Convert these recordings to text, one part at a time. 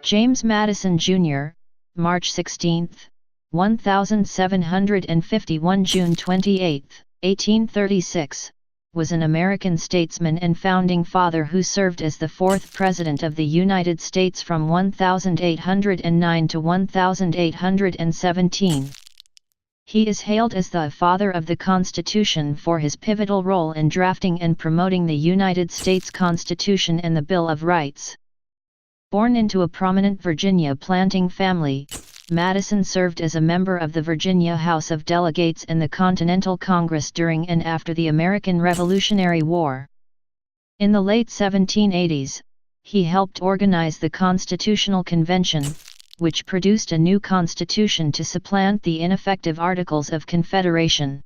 James Madison, Jr., March 16, 1751 – June 28, 1836, was an American statesman and founding father who served as the fourth President of the United States from 1809 to 1817. He is hailed as the father of the Constitution for his pivotal role in drafting and promoting the United States Constitution and the Bill of Rights. Born into a prominent Virginia planting family, Madison served as a member of the Virginia House of Delegates and the Continental Congress during and after the American Revolutionary War. In the late 1780s, he helped organize the Constitutional Convention, which produced a new constitution to supplant the ineffective Articles of Confederation.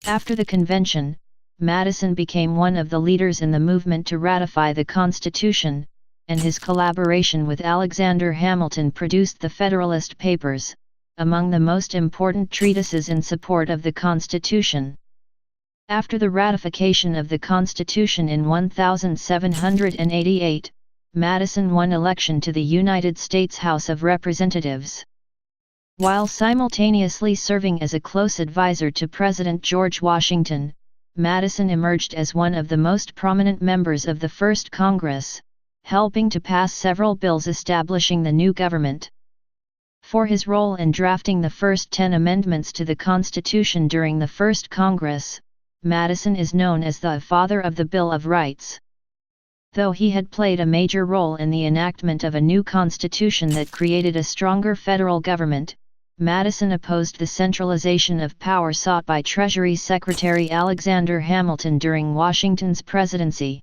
After the convention, Madison became one of the leaders in the movement to ratify the Constitution, and his collaboration with Alexander Hamilton produced the Federalist Papers, among the most important treatises in support of the Constitution. After the ratification of the Constitution in 1788, Madison won election to the United States House of Representatives. While simultaneously serving as a close advisor to President George Washington, Madison emerged as one of the most prominent members of the First Congress, helping to pass several bills establishing the new government. For his role in drafting the first 10 amendments to the Constitution during the First Congress, Madison is known as the father of the Bill of Rights. Though he had played a major role in the enactment of a new constitution that created a stronger federal government, Madison opposed the centralization of power sought by Treasury Secretary Alexander Hamilton during Washington's presidency.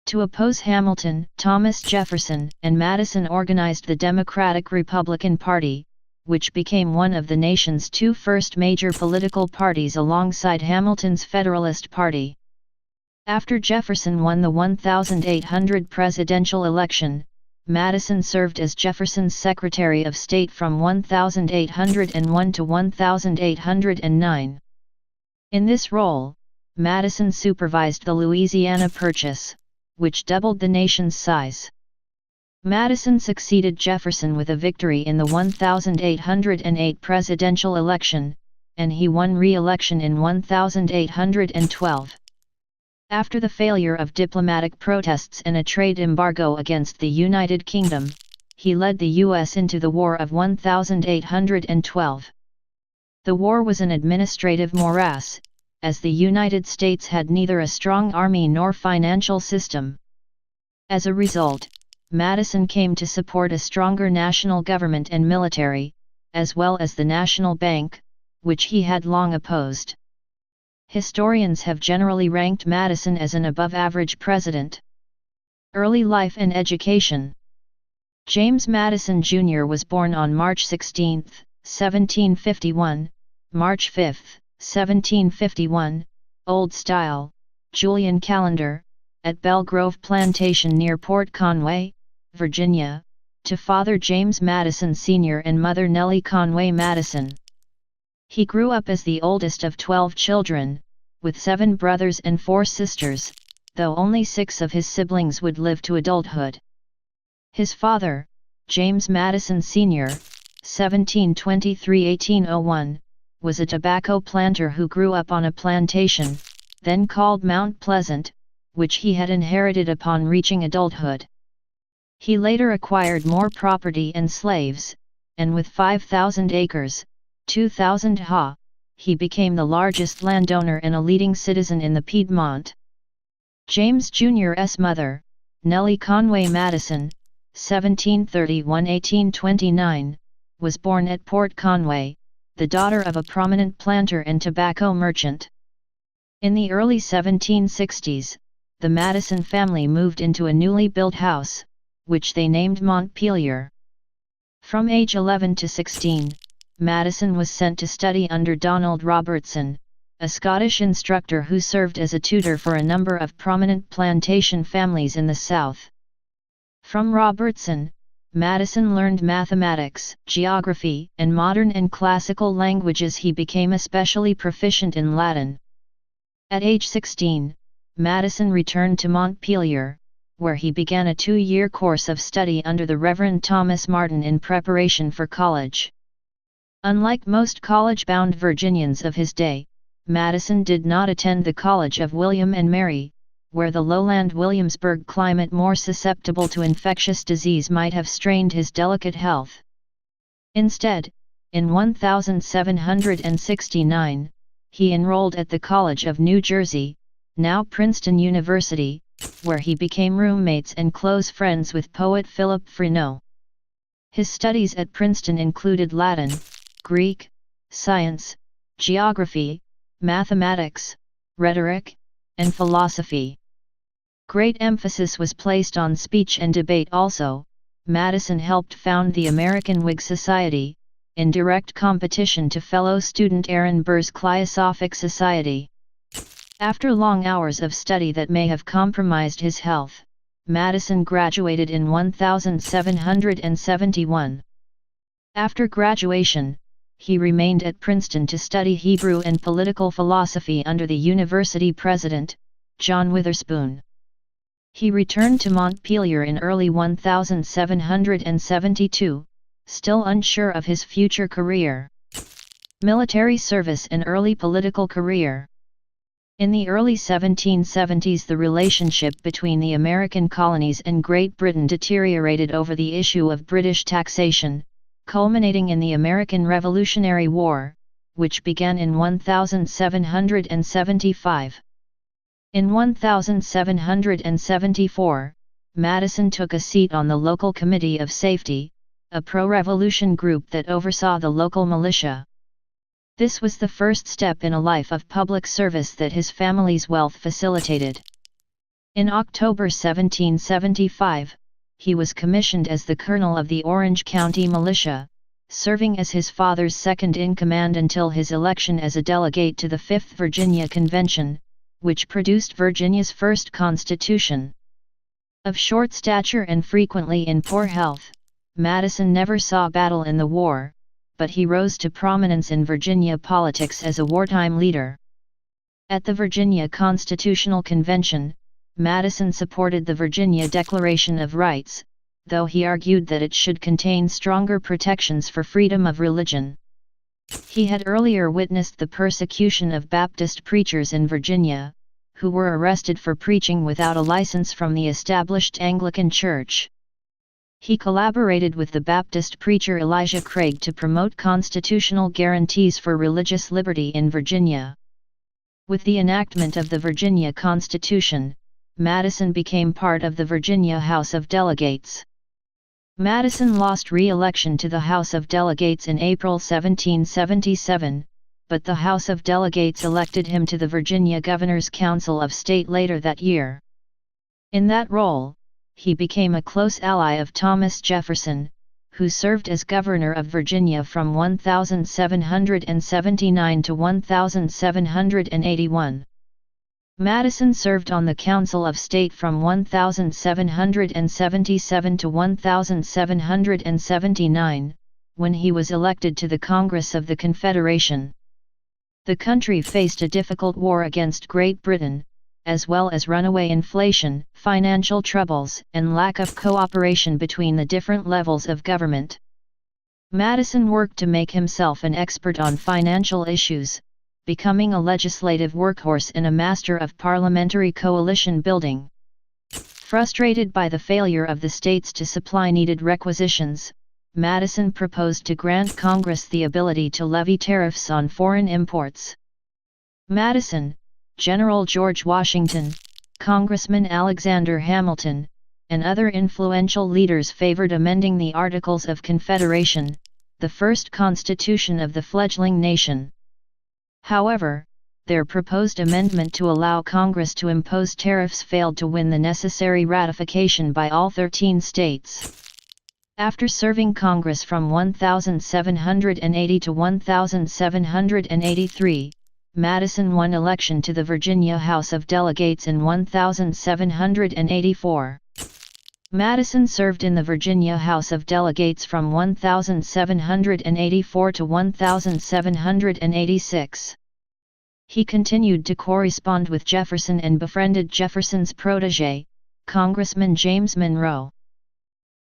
To oppose Hamilton, Thomas Jefferson and Madison organized the Democratic-Republican Party, which became one of the nation's two first major political parties alongside Hamilton's Federalist Party. After Jefferson won the 1800 presidential election, Madison served as Jefferson's Secretary of State from 1801 to 1809. In this role, Madison supervised the Louisiana Purchase, which doubled the nation's size. Madison succeeded Jefferson with a victory in the 1808 presidential election, and he won re-election in 1812. After the failure of diplomatic protests and a trade embargo against the United Kingdom, he led the U.S. into the War of 1812. The war was an administrative morass, as the United States had neither a strong army nor financial system. As a result, Madison came to support a stronger national government and military, as well as the National Bank, which he had long opposed. Historians have generally ranked Madison as an above-average president. Early life and education. James Madison, Jr. was born on March 16, 1751, March 5, 1751, Old Style, Julian calendar, at Belle Grove Plantation near Port Conway, Virginia, to Father James Madison Sr. and Mother Nellie Conway Madison. He grew up as the oldest of 12 children, with 7 brothers and 4 sisters, though only 6 of his siblings would live to adulthood. His father, James Madison Sr., 1723–1801, was a tobacco planter who grew up on a plantation, then called Mount Pleasant, which he had inherited upon reaching adulthood. He later acquired more property and slaves, and with 5,000 acres, 2,000 ha, he became the largest landowner and a leading citizen in the Piedmont. James Jr.'s mother, Nellie Conway Madison, 1731–1829, was born at Port Conway, the daughter of a prominent planter and tobacco merchant. In the early 1760s, the Madison family moved into a newly built house, which they named Montpelier. From age 11 to 16, Madison was sent to study under Donald Robertson, a Scottish instructor who served as a tutor for a number of prominent plantation families in the South. From Robertson, Madison learned mathematics, geography, and modern and classical languages. He became especially proficient in Latin. At age 16, Madison returned to Montpelier, where he began a 2-year course of study under the Reverend Thomas Martin in preparation for college. Unlike most college-bound Virginians of his day, Madison did not attend the College of William and Mary, where the lowland Williamsburg climate more susceptible to infectious disease might have strained his delicate health. Instead, in 1769, he enrolled at the College of New Jersey, now Princeton University, where he became roommates and close friends with poet Philip Freneau. His studies at Princeton included Latin, Greek, science, geography, mathematics, rhetoric, and philosophy. Great emphasis was placed on speech and debate also. Madison helped found the American Whig Society, in direct competition to fellow student Aaron Burr's Cliosophic Society. After long hours of study that may have compromised his health, Madison graduated in 1771. After graduation, he remained at Princeton to study Hebrew and political philosophy under the university president, John Witherspoon. He returned to Montpelier in early 1772, still unsure of his future career. Military service and early political career. In the early 1770s, the relationship between the American colonies and Great Britain deteriorated over the issue of British taxation, culminating in the American Revolutionary War, which began in 1775. In 1774, Madison took a seat on the local Committee of Safety, a pro-revolution group that oversaw the local militia. This was the first step in a life of public service that his family's wealth facilitated. In October 1775, he was commissioned as the colonel of the Orange County Militia, serving as his father's second-in-command until his election as a delegate to the 5th Virginia Convention, which produced Virginia's first constitution. Of short stature and frequently in poor health, Madison never saw battle in the war, but he rose to prominence in Virginia politics as a wartime leader. At the Virginia Constitutional Convention, Madison supported the Virginia Declaration of Rights, though he argued that it should contain stronger protections for freedom of religion. He had earlier witnessed the persecution of Baptist preachers in Virginia, who were arrested for preaching without a license from the established Anglican Church. He collaborated with the Baptist preacher Elijah Craig to promote constitutional guarantees for religious liberty in Virginia. With the enactment of the Virginia Constitution, Madison became part of the Virginia House of Delegates. Madison lost re-election to the House of Delegates in April 1777, but the House of Delegates elected him to the Virginia Governor's Council of State later that year. In that role, he became a close ally of Thomas Jefferson, who served as governor of Virginia from 1779 to 1781. Madison served on the Council of State from 1777 to 1779, when he was elected to the Congress of the Confederation. The country faced a difficult war against Great Britain, as well as runaway inflation, financial troubles, and lack of cooperation between the different levels of government. Madison worked to make himself an expert on financial issues, becoming a legislative workhorse and a master of parliamentary coalition building. Frustrated by the failure of the states to supply needed requisitions, Madison proposed to grant Congress the ability to levy tariffs on foreign imports. Madison, General George Washington, Congressman Alexander Hamilton, and other influential leaders favored amending the Articles of Confederation, the first constitution of the fledgling nation. However, their proposed amendment to allow Congress to impose tariffs failed to win the necessary ratification by all 13 states. After serving Congress from 1780 to 1783, Madison won election to the Virginia House of Delegates in 1784. Madison served in the Virginia House of Delegates from 1784 to 1786. He continued to correspond with Jefferson and befriended Jefferson's protege, Congressman James Monroe.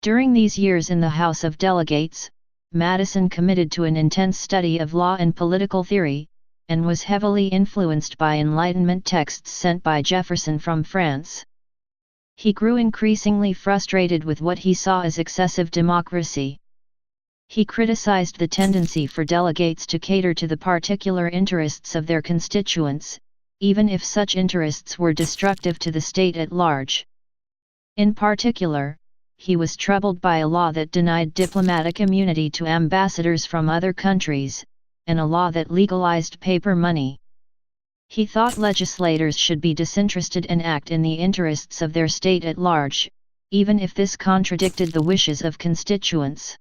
During these years in the House of Delegates, Madison committed to an intense study of law and political theory, and was heavily influenced by Enlightenment texts sent by Jefferson from France. He grew increasingly frustrated with what he saw as excessive democracy. He criticized the tendency for delegates to cater to the particular interests of their constituents, even if such interests were destructive to the state at large. In particular, he was troubled by a law that denied diplomatic immunity to ambassadors from other countries, and a law that legalized paper money. He thought legislators should be disinterested and act in the interests of their state at large, even if this contradicted the wishes of constituents.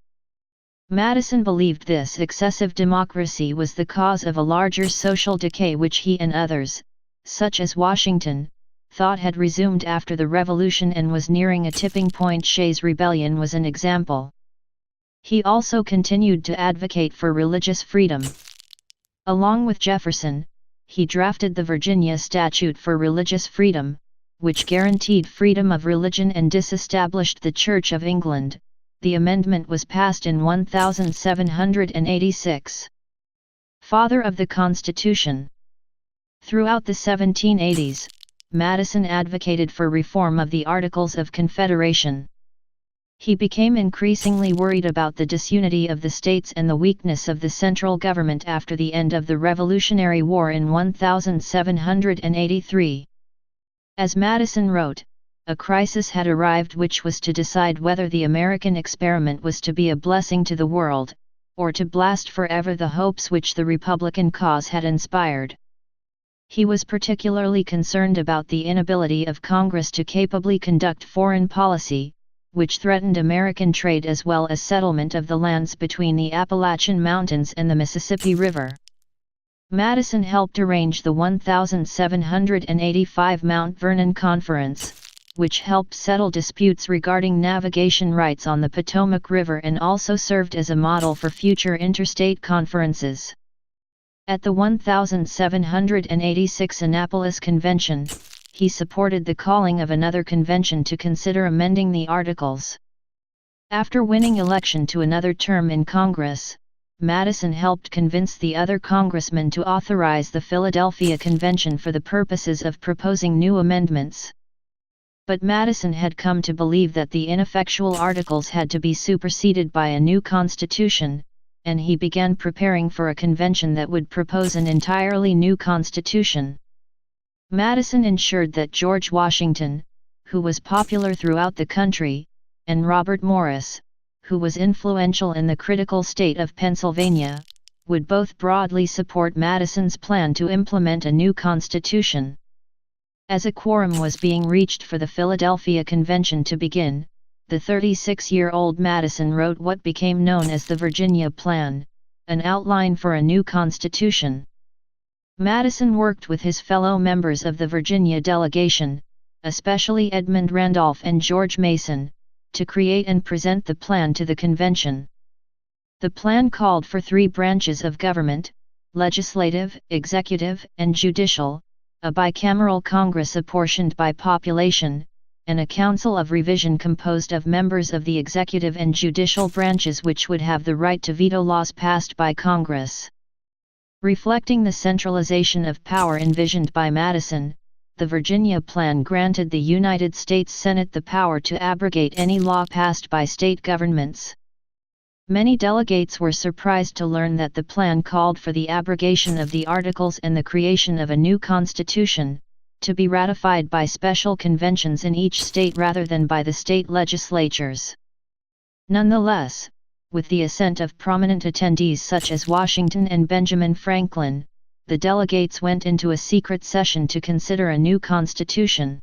Madison believed this excessive democracy was the cause of a larger social decay which he and others, such as Washington, thought had resumed after the Revolution and was nearing a tipping point. Shays' Rebellion was an example. He also continued to advocate for religious freedom. Along with Jefferson, he drafted the Virginia Statute for Religious Freedom, which guaranteed freedom of religion and disestablished the Church of England. The amendment was passed in 1786. Father of the Constitution. Throughout the 1780s, Madison advocated for reform of the Articles of Confederation. He became increasingly worried about the disunity of the states and the weakness of the central government after the end of the Revolutionary War in 1783. As Madison wrote, a crisis had arrived which was to decide whether the American experiment was to be a blessing to the world, or to blast forever the hopes which the Republican cause had inspired. He was particularly concerned about the inability of Congress to capably conduct foreign policy, which threatened American trade as well as settlement of the lands between the Appalachian Mountains and the Mississippi River. Madison helped arrange the 1785 Mount Vernon Conference, which helped settle disputes regarding navigation rights on the Potomac River and also served as a model for future interstate conferences. At the 1786 Annapolis Convention, he supported the calling of another convention to consider amending the Articles. After winning election to another term in Congress, Madison helped convince the other congressmen to authorize the Philadelphia Convention for the purposes of proposing new amendments. But Madison had come to believe that the ineffectual Articles had to be superseded by a new constitution, and he began preparing for a convention that would propose an entirely new constitution. Madison ensured that George Washington, who was popular throughout the country, and Robert Morris, who was influential in the critical state of Pennsylvania, would both broadly support Madison's plan to implement a new constitution. As a quorum was being reached for the Philadelphia Convention to begin, the 36-year-old Madison wrote what became known as the Virginia Plan, an outline for a new constitution. Madison worked with his fellow members of the Virginia delegation, especially Edmund Randolph and George Mason, to create and present the plan to the convention. The plan called for 3 branches of government: legislative, executive, and judicial, a bicameral Congress apportioned by population, and a council of revision composed of members of the executive and judicial branches which would have the right to veto laws passed by Congress. Reflecting the centralization of power envisioned by Madison, the Virginia Plan granted the United States Senate the power to abrogate any law passed by state governments. Many delegates were surprised to learn that the plan called for the abrogation of the Articles and the creation of a new constitution, to be ratified by special conventions in each state rather than by the state legislatures. Nonetheless, with the assent of prominent attendees such as Washington and Benjamin Franklin, the delegates went into a secret session to consider a new constitution.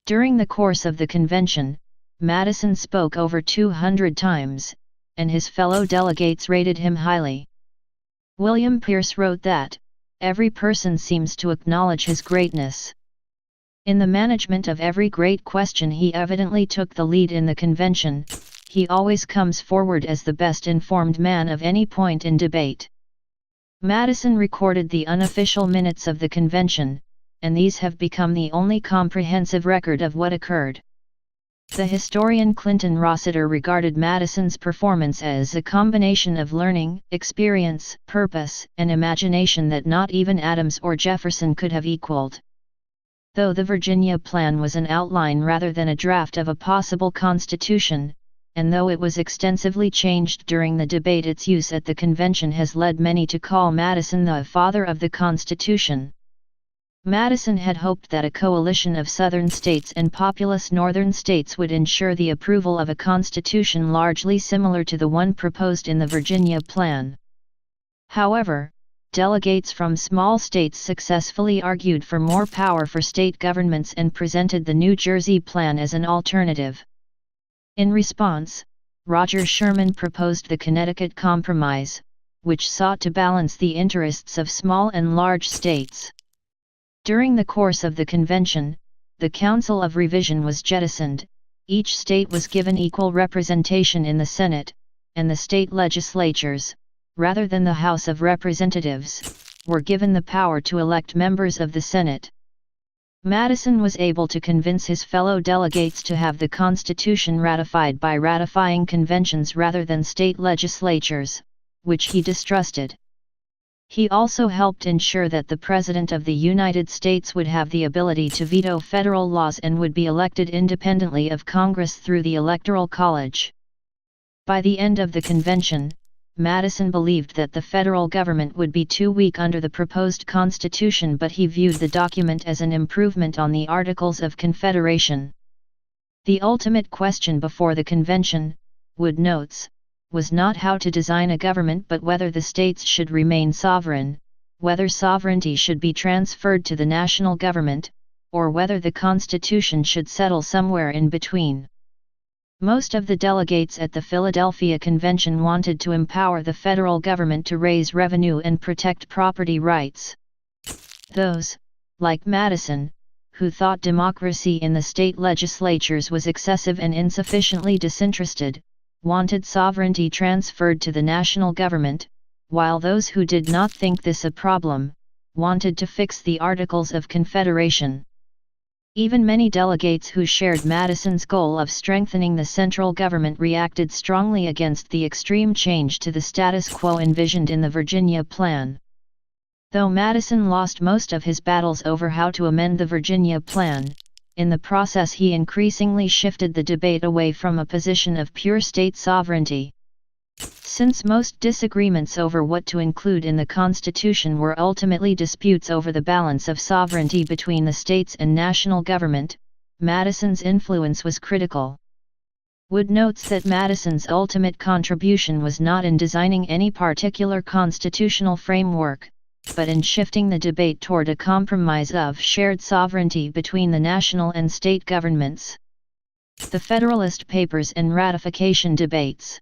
During the course of the convention, Madison spoke over 200 times, and his fellow delegates rated him highly. William Pierce wrote that, "Every person seems to acknowledge his greatness. In the management of every great question he evidently took the lead in the convention. He always comes forward as the best informed man of any point in debate." Madison recorded the unofficial minutes of the convention, and these have become the only comprehensive record of what occurred. The historian Clinton Rossiter regarded Madison's performance as a combination of learning, experience, purpose, and imagination that not even Adams or Jefferson could have equaled. Though the Virginia Plan was an outline rather than a draft of a possible constitution, and though it was extensively changed during the debate, its use at the convention has led many to call Madison the father of the Constitution. Madison had hoped that a coalition of Southern states and populous Northern states would ensure the approval of a constitution largely similar to the one proposed in the Virginia Plan. However, delegates from small states successfully argued for more power for state governments and presented the New Jersey Plan as an alternative. In response, Roger Sherman proposed the Connecticut Compromise, which sought to balance the interests of small and large states. During the course of the convention, the Council of Revision was jettisoned, each state was given equal representation in the Senate, and the state legislatures, rather than the House of Representatives, were given the power to elect members of the Senate. Madison was able to convince his fellow delegates to have the Constitution ratified by ratifying conventions rather than state legislatures, which he distrusted. He also helped ensure that the President of the United States would have the ability to veto federal laws and would be elected independently of Congress through the Electoral College. By the end of the convention, Madison believed that the federal government would be too weak under the proposed Constitution, but he viewed the document as an improvement on the Articles of Confederation. The ultimate question before the convention, Wood notes, was not how to design a government but whether the states should remain sovereign, whether sovereignty should be transferred to the national government, or whether the Constitution should settle somewhere in between. Most of the delegates at the Philadelphia Convention wanted to empower the federal government to raise revenue and protect property rights. Those, like Madison, who thought democracy in the state legislatures was excessive and insufficiently disinterested, wanted sovereignty transferred to the national government, while those who did not think this a problem, wanted to fix the Articles of Confederation. Even many delegates who shared Madison's goal of strengthening the central government reacted strongly against the extreme change to the status quo envisioned in the Virginia Plan. Though Madison lost most of his battles over how to amend the Virginia Plan, in the process he increasingly shifted the debate away from a position of pure state sovereignty. Since most disagreements over what to include in the Constitution were ultimately disputes over the balance of sovereignty between the states and national government, Madison's influence was critical. Wood notes that Madison's ultimate contribution was not in designing any particular constitutional framework, but in shifting the debate toward a compromise of shared sovereignty between the national and state governments. The Federalist Papers and Ratification debates.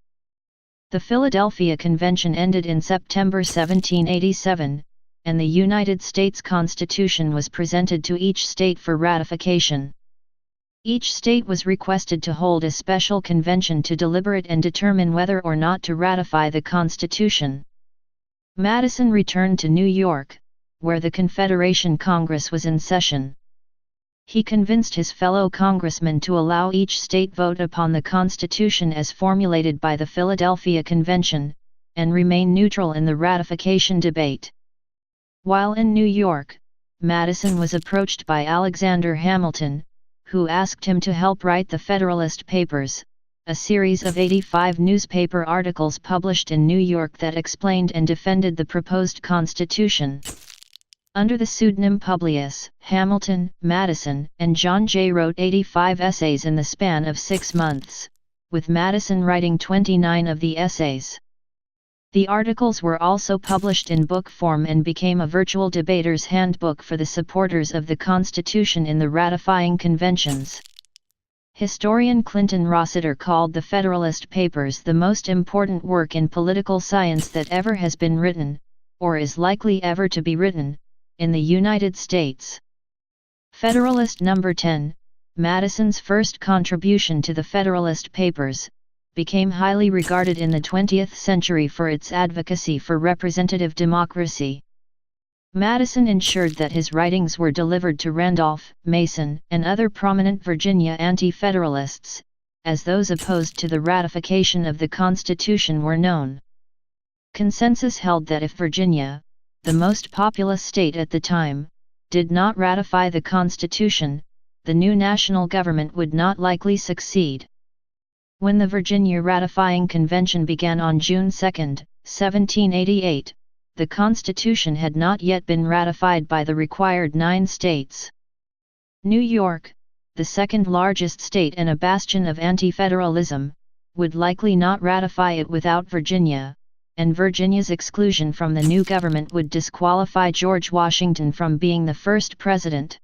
The Philadelphia Convention ended in September 1787, and the United States Constitution was presented to each state for ratification. Each state was requested to hold a special convention to deliberate and determine whether or not to ratify the Constitution. Madison returned to New York, where the Confederation Congress was in session. He convinced his fellow congressmen to allow each state vote upon the Constitution as formulated by the Philadelphia Convention, and remain neutral in the ratification debate. While in New York, Madison was approached by Alexander Hamilton, who asked him to help write the Federalist Papers, a series of 85 newspaper articles published in New York that explained and defended the proposed Constitution. Under the pseudonym Publius, Hamilton, Madison, and John Jay wrote 85 essays in the span of 6 months, with Madison writing 29 of the essays. The articles were also published in book form and became a virtual debater's handbook for the supporters of the Constitution in the ratifying conventions. Historian Clinton Rossiter called the Federalist Papers the most important work in political science that ever has been written, or is likely ever to be written, in the United States. Federalist No. 10, Madison's first contribution to the Federalist Papers, became highly regarded in the 20th century for its advocacy for representative democracy. Madison ensured that his writings were delivered to Randolph, Mason, and other prominent Virginia anti-federalists, as those opposed to the ratification of the Constitution were known. Consensus held that if Virginia, the most populous state at the time, did not ratify the Constitution, the new national government would not likely succeed. When the Virginia Ratifying Convention began on June 2, 1788, the Constitution had not yet been ratified by the required 9 states. New York, the second largest state and a bastion of anti-federalism, would likely not ratify it without Virginia, and Virginia's exclusion from the new government would disqualify George Washington from being the first president.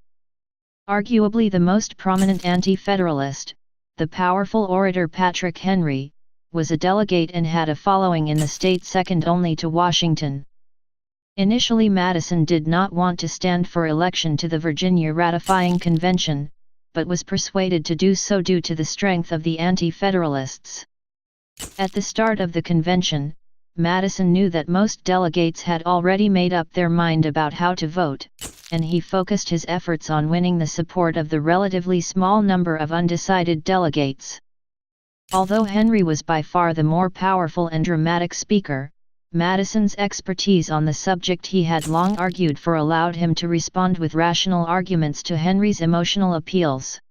Arguably the most prominent anti-federalist, the powerful orator Patrick Henry, was a delegate and had a following in the state second only to Washington. Initially Madison did not want to stand for election to the Virginia Ratifying Convention, but was persuaded to do so due to the strength of the anti-federalists. At the start of the convention, Madison knew that most delegates had already made up their mind about how to vote, and he focused his efforts on winning the support of the relatively small number of undecided delegates. Although Henry was by far the more powerful and dramatic speaker, Madison's expertise on the subject he had long argued for allowed him to respond with rational arguments to Henry's emotional appeals.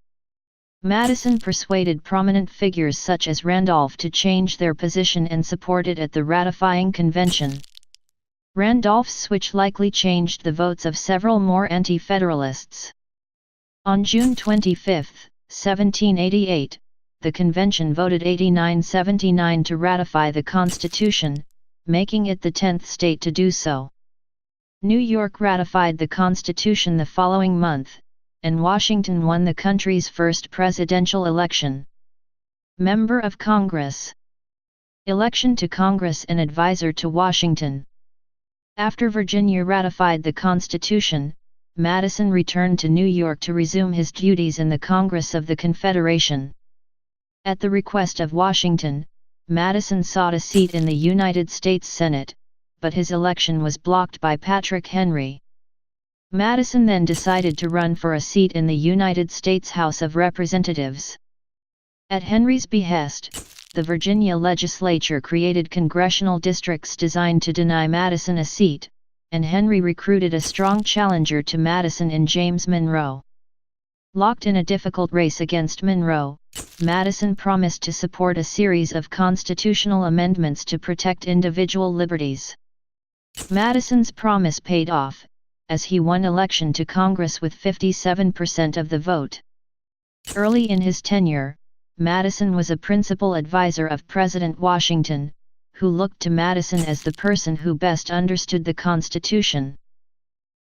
Madison persuaded prominent figures such as Randolph to change their position and support it at the ratifying convention. Randolph's switch likely changed the votes of several more anti-federalists. On June 25, 1788, the convention voted 89-79 to ratify the Constitution, making it the 10th state to do so. New York ratified the Constitution the following month, and Washington won the country's first presidential election. Member of Congress. Election to Congress and advisor to Washington. After Virginia ratified the Constitution, Madison returned to New York to resume his duties in the Congress of the Confederation. At the request of Washington, Madison sought a seat in the United States Senate, but his election was blocked by Patrick Henry. Madison then decided to run for a seat in the United States House of Representatives. At Henry's behest, the Virginia legislature created congressional districts designed to deny Madison a seat, and Henry recruited a strong challenger to Madison in James Monroe. Locked in a difficult race against Monroe, Madison promised to support a series of constitutional amendments to protect individual liberties. Madison's promise paid off, as he won election to Congress with 57% of the vote. Early in his tenure, Madison was a principal advisor of President Washington, who looked to Madison as the person who best understood the Constitution.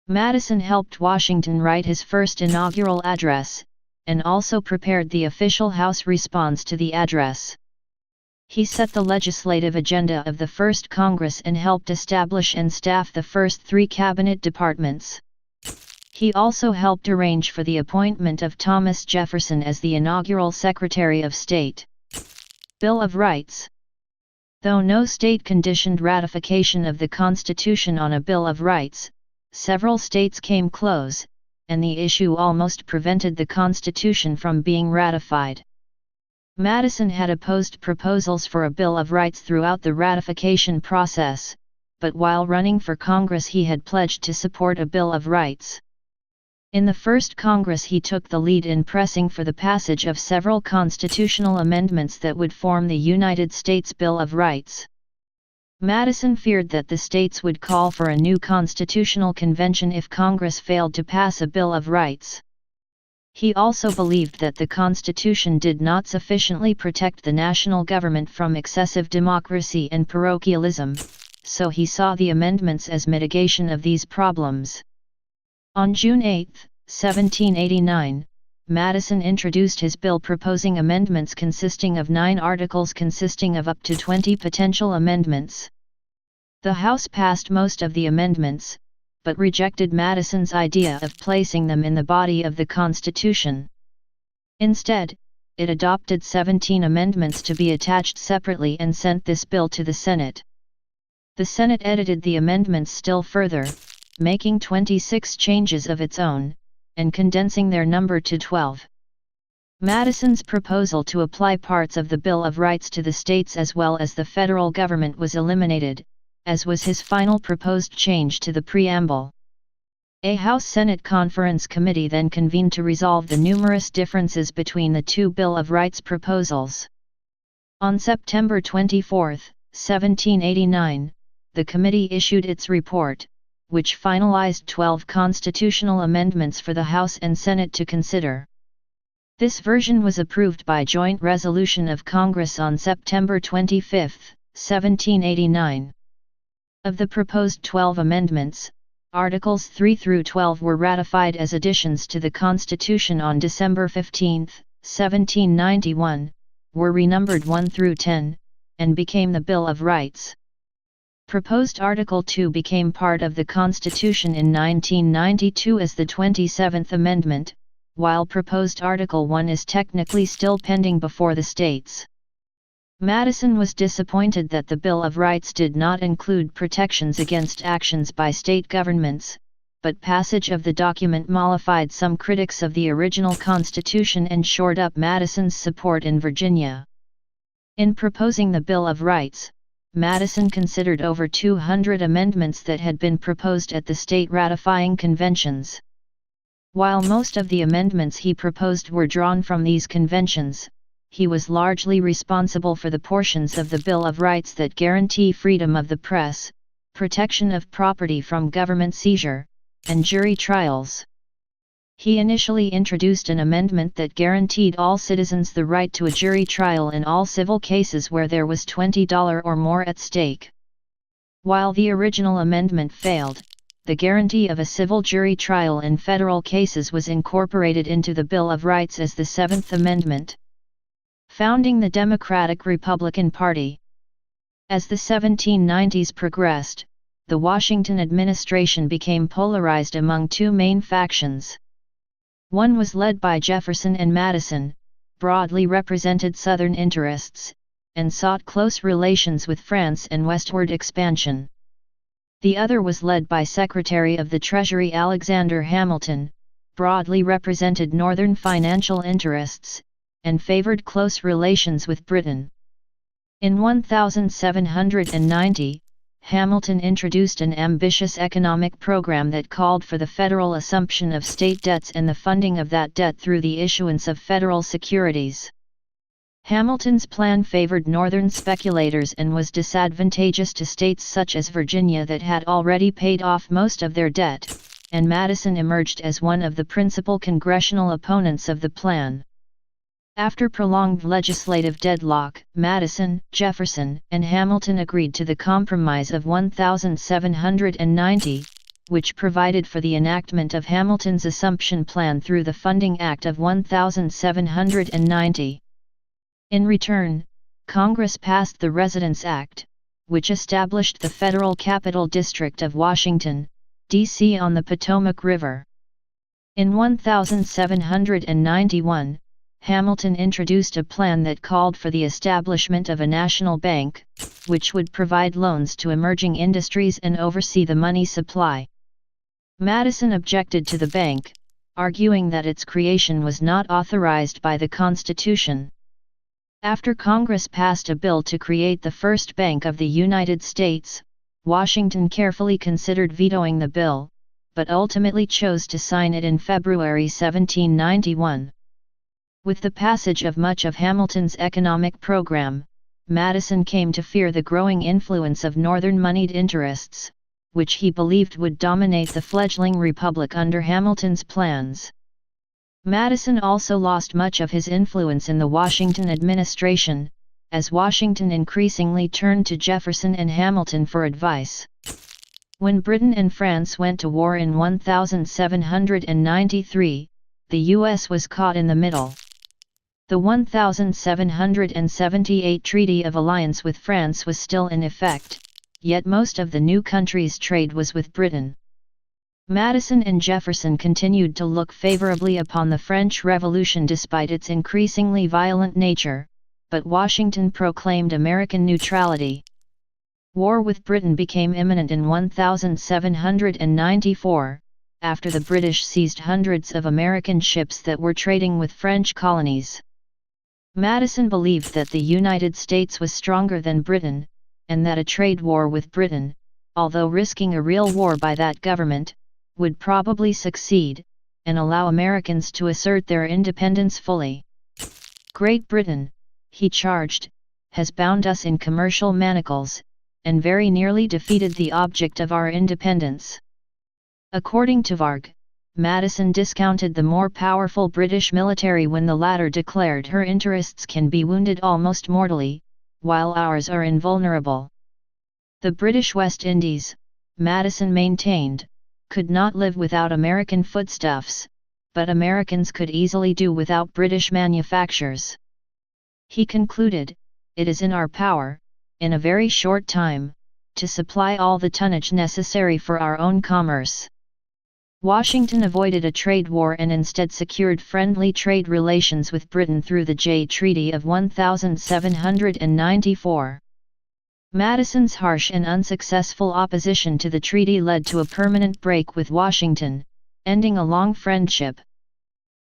Madison helped Washington write his first inaugural address, and also prepared the official House response to the address. He set the legislative agenda of the first Congress and helped establish and staff the first 3 cabinet departments. He also helped arrange for the appointment of Thomas Jefferson as the inaugural Secretary of State. Bill of Rights. Though no state conditioned ratification of the Constitution on a Bill of Rights, several states came close, and the issue almost prevented the Constitution from being ratified. Madison had opposed proposals for a Bill of Rights throughout the ratification process, but while running for Congress he had pledged to support a Bill of Rights. In the first Congress he took the lead in pressing for the passage of several constitutional amendments that would form the United States Bill of Rights. Madison feared that the states would call for a new constitutional convention if Congress failed to pass a Bill of Rights. He also believed that the Constitution did not sufficiently protect the national government from excessive democracy and parochialism, so he saw the amendments as mitigation of these problems. On June 8, 1789, Madison introduced his bill proposing amendments consisting of 9 articles consisting of up to 20 potential amendments. The House passed most of the amendments, but rejected Madison's idea of placing them in the body of the Constitution. Instead, it adopted 17 amendments to be attached separately and sent this bill to the Senate. The Senate edited the amendments still further, making 26 changes of its own, and condensing their number to 12. Madison's proposal to apply parts of the Bill of Rights to the states as well as the federal government was eliminated, as was his final proposed change to the preamble. A House-Senate Conference Committee then convened to resolve the numerous differences between the two Bill of Rights proposals. On September 24, 1789, the committee issued its report, which finalized 12 constitutional amendments for the House and Senate to consider. This version was approved by joint resolution of Congress on September 25, 1789. Of the proposed 12 amendments, Articles 3 through 12 were ratified as additions to the Constitution on December 15, 1791, were renumbered 1 through 10, and became the Bill of Rights. Proposed Article 2 became part of the Constitution in 1992 as the 27th Amendment, while proposed Article 1 is technically still pending before the states. Madison was disappointed that the Bill of Rights did not include protections against actions by state governments, but passage of the document mollified some critics of the original Constitution and shored up Madison's support in Virginia. In proposing the Bill of Rights, Madison considered over 200 amendments that had been proposed at the state ratifying conventions. While most of the amendments he proposed were drawn from these conventions, he was largely responsible for the portions of the Bill of Rights that guarantee freedom of the press, protection of property from government seizure, and jury trials. He initially introduced an amendment that guaranteed all citizens the right to a jury trial in all civil cases where there was $20 or more at stake. While the original amendment failed, the guarantee of a civil jury trial in federal cases was incorporated into the Bill of Rights as the Seventh Amendment. Founding the Democratic-Republican Party. As the 1790s progressed, the Washington administration became polarized among two main factions. One was led by Jefferson and Madison, broadly represented Southern interests, and sought close relations with France and westward expansion. The other was led by Secretary of the Treasury Alexander Hamilton, broadly represented Northern financial interests, and favored close relations with Britain. In 1790, Hamilton introduced an ambitious economic program that called for the federal assumption of state debts and the funding of that debt through the issuance of federal securities. Hamilton's plan favored Northern speculators and was disadvantageous to states such as Virginia that had already paid off most of their debt, and Madison emerged as one of the principal congressional opponents of the plan. After prolonged legislative deadlock, Madison, Jefferson, and Hamilton agreed to the Compromise of 1790, which provided for the enactment of Hamilton's Assumption Plan through the Funding Act of 1790. In return, Congress passed the Residence Act, which established the Federal Capital District of Washington, D.C. on the Potomac River. In 1791, Hamilton introduced a plan that called for the establishment of a national bank, which would provide loans to emerging industries and oversee the money supply. Madison objected to the bank, arguing that its creation was not authorized by the Constitution. After Congress passed a bill to create the first bank of the United States, Washington carefully considered vetoing the bill, but ultimately chose to sign it in February 1791. With the passage of much of Hamilton's economic program, Madison came to fear the growing influence of Northern moneyed interests, which he believed would dominate the fledgling republic under Hamilton's plans. Madison also lost much of his influence in the Washington administration, as Washington increasingly turned to Jefferson and Hamilton for advice. When Britain and France went to war in 1793, the U.S. was caught in the middle. The 1778 Treaty of Alliance with France was still in effect, yet most of the new country's trade was with Britain. Madison and Jefferson continued to look favorably upon the French Revolution despite its increasingly violent nature, but Washington proclaimed American neutrality. War with Britain became imminent in 1794, after the British seized hundreds of American ships that were trading with French colonies. Madison believed that the United States was stronger than Britain, and that a trade war with Britain, although risking a real war by that government, would probably succeed, and allow Americans to assert their independence fully. Great Britain, he charged, has bound us in commercial manacles, and very nearly defeated the object of our independence. According to Varg, Madison discounted the more powerful British military when the latter declared her interests can be wounded almost mortally, while ours are invulnerable. The British West Indies, Madison maintained, could not live without American foodstuffs, but Americans could easily do without British manufactures. He concluded, it is in our power, in a very short time, to supply all the tonnage necessary for our own commerce. Washington avoided a trade war and instead secured friendly trade relations with Britain through the Jay Treaty of 1794. Madison's harsh and unsuccessful opposition to the treaty led to a permanent break with Washington, ending a long friendship.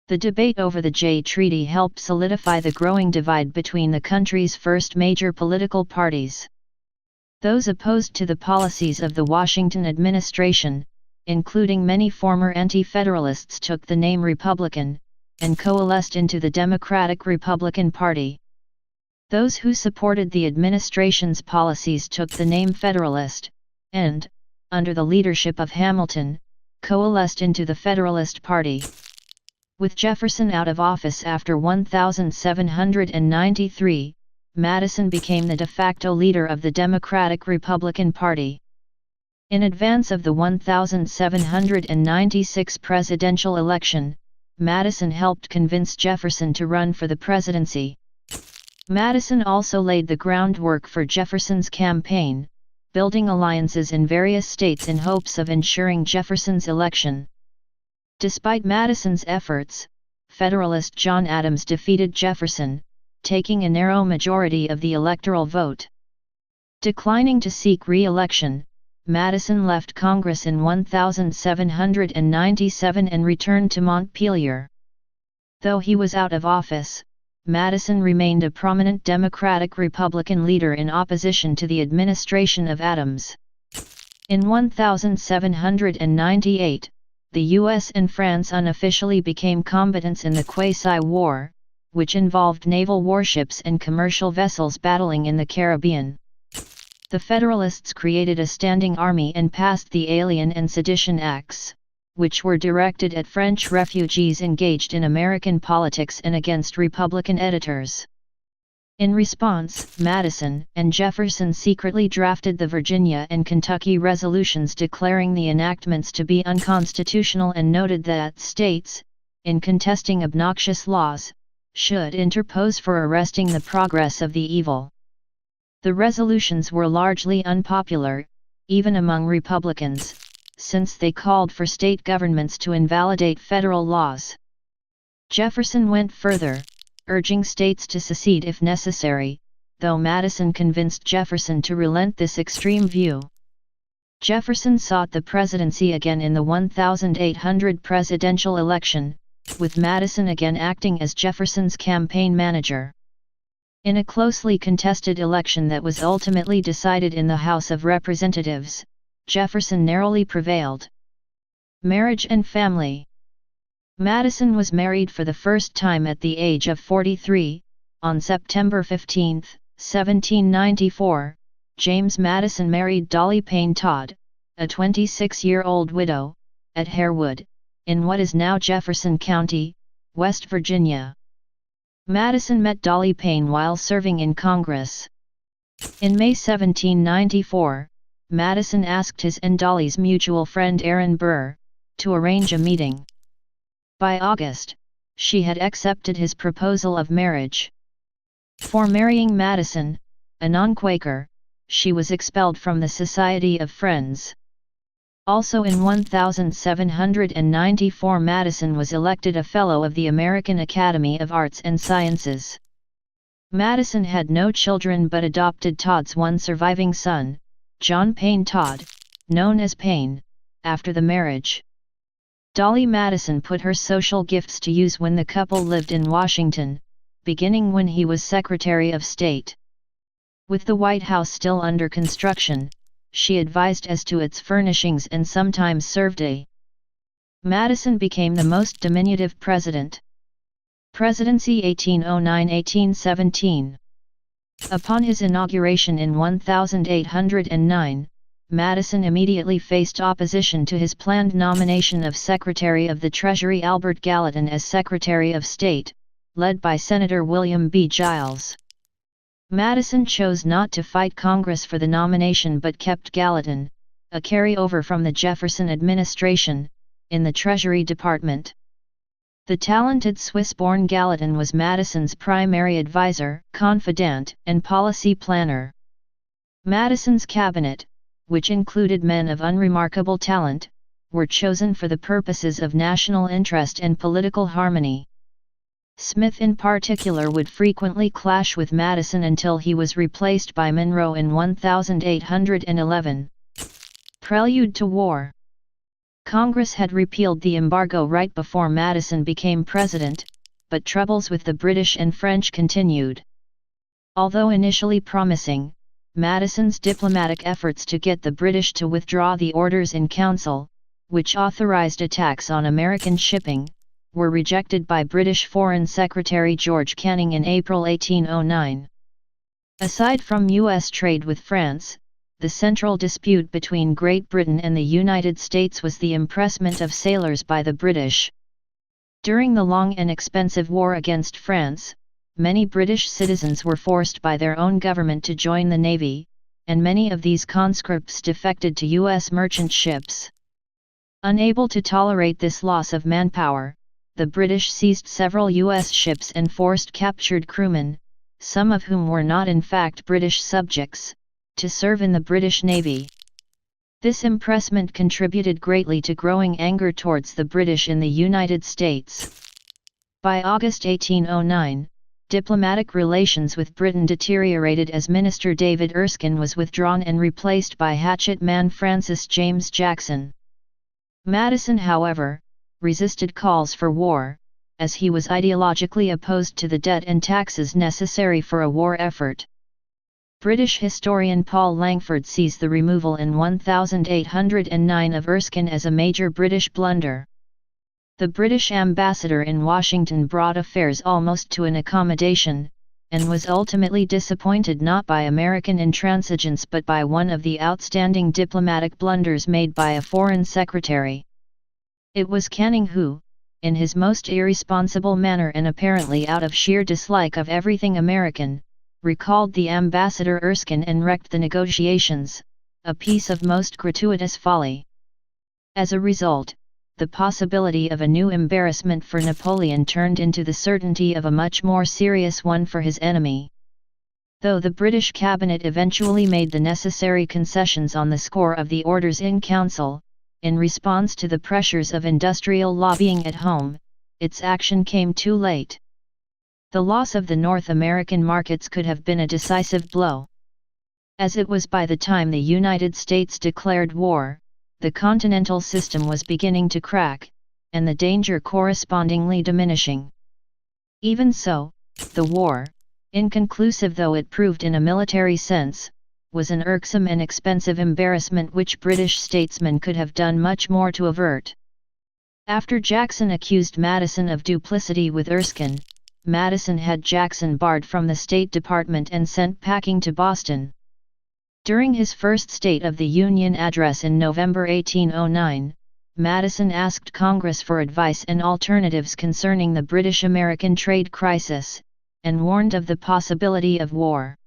The debate over the Jay Treaty helped solidify the growing divide between the country's first major political parties. Those opposed to the policies of the Washington administration, including many former anti-federalists, took the name Republican, and coalesced into the Democratic Republican Party. Those who supported the administration's policies took the name Federalist, and, under the leadership of Hamilton, coalesced into the Federalist Party. With Jefferson out of office after 1793, Madison became the de facto leader of the Democratic Republican Party. In advance of the 1796 presidential election, Madison helped convince Jefferson to run for the presidency. Madison also laid the groundwork for Jefferson's campaign, building alliances in various states in hopes of ensuring Jefferson's election. Despite Madison's efforts, Federalist John Adams defeated Jefferson, taking a narrow majority of the electoral vote. Declining to seek re-election, Madison left Congress in 1797 and returned to Montpelier. Though he was out of office, Madison remained a prominent Democratic-Republican leader in opposition to the administration of Adams. In 1798, the U.S. and France unofficially became combatants in the Quasi-War, which involved naval warships and commercial vessels battling in the Caribbean. The Federalists created a standing army and passed the Alien and Sedition Acts, which were directed at French refugees engaged in American politics and against Republican editors. In response, Madison and Jefferson secretly drafted the Virginia and Kentucky resolutions declaring the enactments to be unconstitutional and noted that states, in contesting obnoxious laws, should interpose for arresting the progress of the evil. The resolutions were largely unpopular, even among Republicans, since they called for state governments to invalidate federal laws. Jefferson went further, urging states to secede if necessary, though Madison convinced Jefferson to relent this extreme view. Jefferson sought the presidency again in the 1800 presidential election, with Madison again acting as Jefferson's campaign manager. In a closely contested election that was ultimately decided in the House of Representatives, Jefferson narrowly prevailed. Marriage and family. Madison was married for the first time at the age of 43, on September 15, 1794. James Madison married Dolly Payne Todd, a 26-year-old widow, at Harewood, in what is now Jefferson County, West Virginia. Madison met Dolly Payne while serving in Congress. In May 1794, Madison asked his and Dolly's mutual friend Aaron Burr to arrange a meeting. By August, she had accepted his proposal of marriage. For marrying Madison, a non-Quaker, she was expelled from the Society of Friends. Also in 1794, Madison was elected a Fellow of the American Academy of Arts and Sciences. Madison had no children but adopted Todd's one surviving son, John Payne Todd, known as Payne, after the marriage. Dolly Madison put her social gifts to use when the couple lived in Washington, beginning when he was Secretary of State. With the White House still under construction, she advised as to its furnishings and sometimes served a. Madison became the most diminutive president. Presidency 1809–1817. Upon his inauguration in 1809, Madison immediately faced opposition to his planned nomination of Secretary of the Treasury Albert Gallatin as Secretary of State, led by Senator William B. Giles. Madison chose not to fight Congress for the nomination but kept Gallatin, a carryover from the Jefferson administration, in the Treasury Department. The talented Swiss-born Gallatin was Madison's primary advisor, confidant, and policy planner. Madison's cabinet, which included men of unremarkable talent, were chosen for the purposes of national interest and political harmony. Smith in particular would frequently clash with Madison until he was replaced by Monroe in 1811. Prelude to war. Congress had repealed the embargo right before Madison became president, but troubles with the British and French continued. Although initially promising, Madison's diplomatic efforts to get the British to withdraw the Orders in Council, which authorized attacks on American shipping, were rejected by British Foreign Secretary George Canning in April 1809. Aside from U.S. trade with France, the central dispute between Great Britain and the United States was the impressment of sailors by the British. During the long and expensive war against France, many British citizens were forced by their own government to join the Navy, and many of these conscripts defected to U.S. merchant ships. Unable to tolerate this loss of manpower, the British seized several U.S. ships and forced captured crewmen, some of whom were not in fact British subjects, to serve in the British Navy. This impressment contributed greatly to growing anger towards the British in the United States. By August 1809, diplomatic relations with Britain deteriorated as Minister David Erskine was withdrawn and replaced by hatchet man Francis James Jackson. Madison, however, resisted calls for war, as he was ideologically opposed to the debt and taxes necessary for a war effort. British historian Paul Langford sees the removal in 1809 of Erskine as a major British blunder. The British ambassador in Washington brought affairs almost to an accommodation, and was ultimately disappointed not by American intransigence but by one of the outstanding diplomatic blunders made by a foreign secretary. It was Canning who, in his most irresponsible manner and apparently out of sheer dislike of everything American, recalled the ambassador Erskine and wrecked the negotiations, a piece of most gratuitous folly. As a result, the possibility of a new embarrassment for Napoleon turned into the certainty of a much more serious one for his enemy. Though the British cabinet eventually made the necessary concessions on the score of the Orders in Council, in response to the pressures of industrial lobbying at home, its action came too late. The loss of the North American markets could have been a decisive blow. As it was by the time the United States declared war, the continental system was beginning to crack, and the danger correspondingly diminishing. Even so, the war, inconclusive though it proved in a military sense, was an irksome and expensive embarrassment which British statesmen could have done much more to avert. After Jackson accused Madison of duplicity with Erskine, Madison had Jackson barred from the State Department and sent packing to Boston. During his first State of the Union address in November 1809, Madison asked Congress for advice and alternatives concerning the British-American trade crisis, and warned of the possibility of war.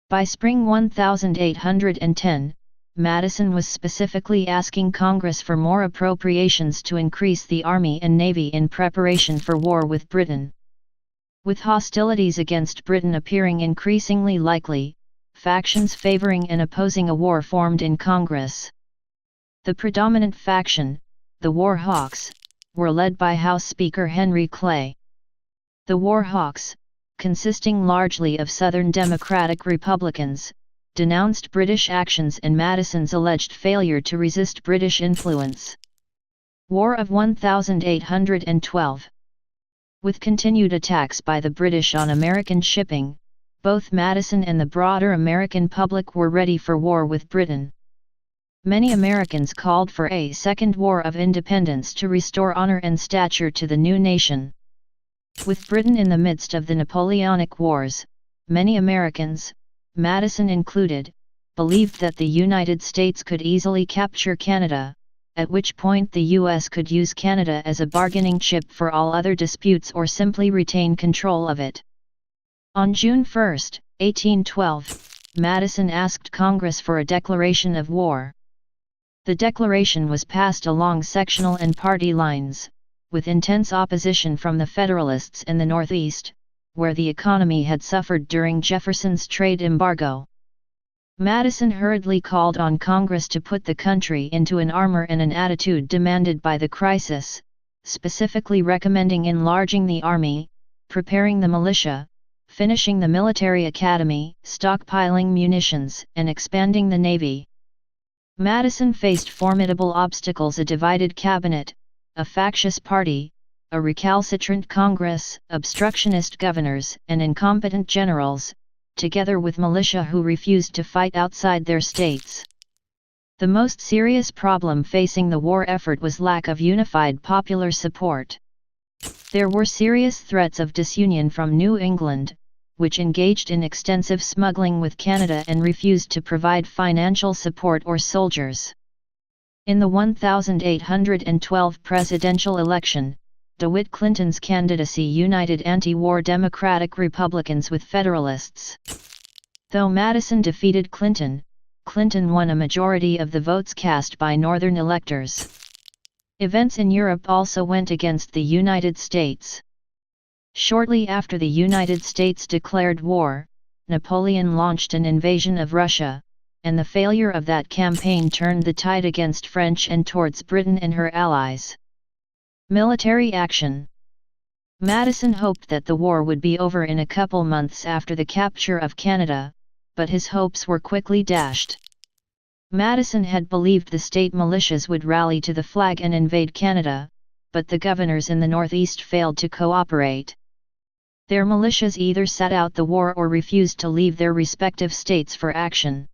By spring 1810, Madison was specifically asking Congress for more appropriations to increase the Army and Navy in preparation for war with Britain. With hostilities against Britain appearing increasingly likely, factions favoring and opposing a war formed in Congress. The predominant faction, the War Hawks, were led by House Speaker Henry Clay. The War Hawks, consisting largely of Southern Democratic Republicans, denounced British actions and Madison's alleged failure to resist British influence. War of 1812. With continued attacks by the British on American shipping, both Madison and the broader American public were ready for war with Britain. Many Americans called for a second war of independence to restore honor and stature to the new nation. With Britain in the midst of the Napoleonic Wars, many Americans, Madison included, believed that the United States could easily capture Canada, at which point the U.S. could use Canada as a bargaining chip for all other disputes or simply retain control of it. On June 1, 1812, Madison asked Congress for a declaration of war. The declaration was passed along sectional and party lines, with intense opposition from the Federalists in the Northeast, where the economy had suffered during Jefferson's trade embargo. Madison hurriedly called on Congress to put the country into an armor and an attitude demanded by the crisis, specifically recommending enlarging the army, preparing the militia, finishing the military academy, stockpiling munitions, and expanding the navy. Madison faced formidable obstacles: a divided cabinet, a factious party, a recalcitrant Congress, obstructionist governors, and incompetent generals, together with militia who refused to fight outside their states. The most serious problem facing the war effort was lack of unified popular support. There were serious threats of disunion from New England, which engaged in extensive smuggling with Canada and refused to provide financial support or soldiers. In the 1812 presidential election, DeWitt Clinton's candidacy united anti-war Democratic Republicans with Federalists. Though Madison defeated Clinton, Clinton won a majority of the votes cast by Northern electors. Events in Europe also went against the United States. Shortly after the United States declared war, Napoleon launched an invasion of Russia, and the failure of that campaign turned the tide against French and towards Britain and her allies. Military action. Madison hoped that the war would be over in a couple months after the capture of Canada, but his hopes were quickly dashed. Madison had believed the state militias would rally to the flag and invade Canada, but the governors in the Northeast failed to cooperate. Their militias either sat out the war or refused to leave their respective states for action.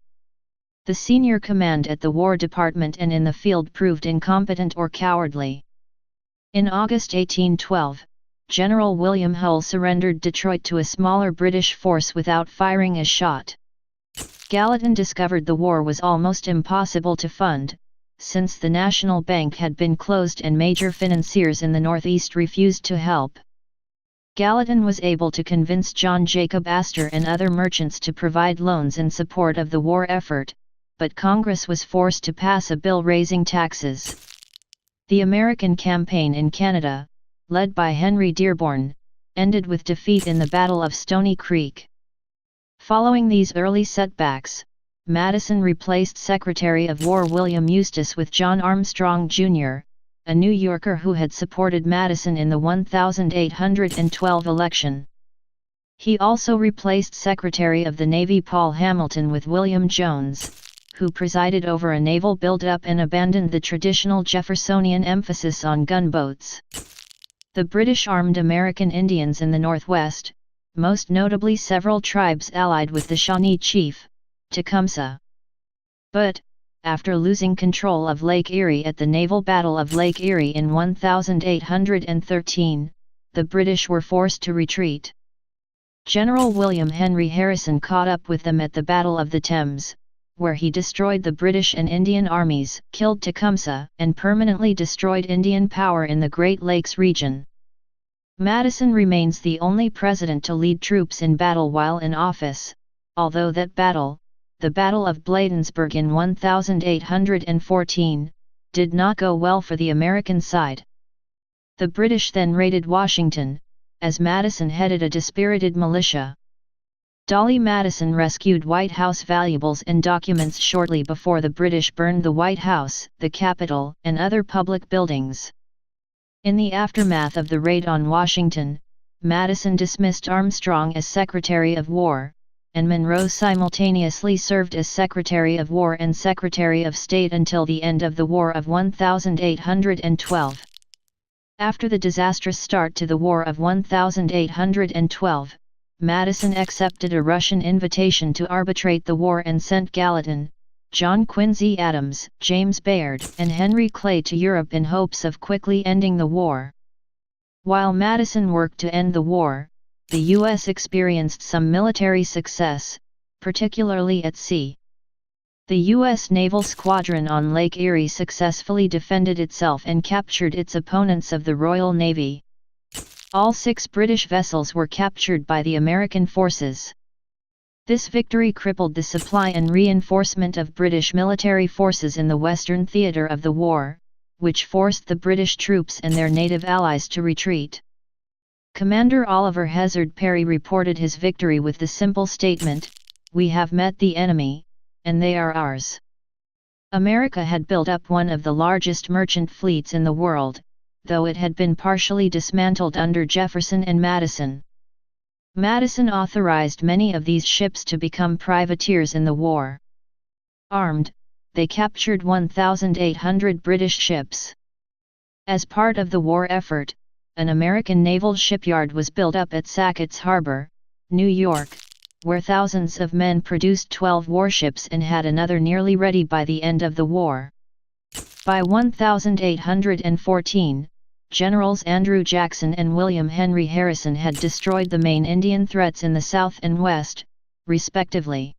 The senior command at the War Department and in the field proved incompetent or cowardly. In August 1812, General William Hull surrendered Detroit to a smaller British force without firing a shot. Gallatin discovered the war was almost impossible to fund, since the National Bank had been closed and major financiers in the Northeast refused to help. Gallatin was able to convince John Jacob Astor and other merchants to provide loans in support of the war effort, but Congress was forced to pass a bill raising taxes. The American campaign in Canada, led by Henry Dearborn, ended with defeat in the Battle of Stony Creek. Following these early setbacks, Madison replaced Secretary of War William Eustis with John Armstrong, Jr., a New Yorker who had supported Madison in the 1812 election. He also replaced Secretary of the Navy Paul Hamilton with William Jones, who presided over a naval build-up and abandoned the traditional Jeffersonian emphasis on gunboats. The British armed American Indians in the Northwest, most notably several tribes allied with the Shawnee chief, Tecumseh. But, after losing control of Lake Erie at the Naval Battle of Lake Erie in 1813, the British were forced to retreat. General William Henry Harrison caught up with them at the Battle of the Thames, where he destroyed the British and Indian armies, killed Tecumseh, and permanently destroyed Indian power in the Great Lakes region. Madison remains the only president to lead troops in battle while in office, although that battle, the Battle of Bladensburg in 1814, did not go well for the American side. The British then raided Washington, as Madison headed a dispirited militia. Dolly Madison rescued White House valuables and documents shortly before the British burned the White House, the Capitol, and other public buildings. In the aftermath of the raid on Washington, Madison dismissed Armstrong as Secretary of War, and Monroe simultaneously served as Secretary of War and Secretary of State until the end of the War of 1812. After the disastrous start to the War of 1812, Madison accepted a Russian invitation to arbitrate the war and sent Gallatin, John Quincy Adams, James Bayard, and Henry Clay to Europe in hopes of quickly ending the war. While Madison worked to end the war, the U.S. experienced some military success, particularly at sea. The U.S. Naval Squadron on Lake Erie successfully defended itself and captured its opponents of the Royal Navy. All 6 British vessels were captured by the American forces. This victory crippled the supply and reinforcement of British military forces in the Western theatre of the war, which forced the British troops and their native allies to retreat. Commander Oliver Hazard Perry reported his victory with the simple statement, "We have met the enemy, and they are ours." America had built up one of the largest merchant fleets in the world, though it had been partially dismantled under Jefferson and Madison. Madison authorized many of these ships to become privateers in the war. Armed, they captured 1,800 British ships. As part of the war effort, an American naval shipyard was built up at Sackett's Harbor, New York, where thousands of men produced 12 warships and had another nearly ready by the end of the war. By 1814, Generals Andrew Jackson and William Henry Harrison had destroyed the main Indian threats in the south and west, respectively.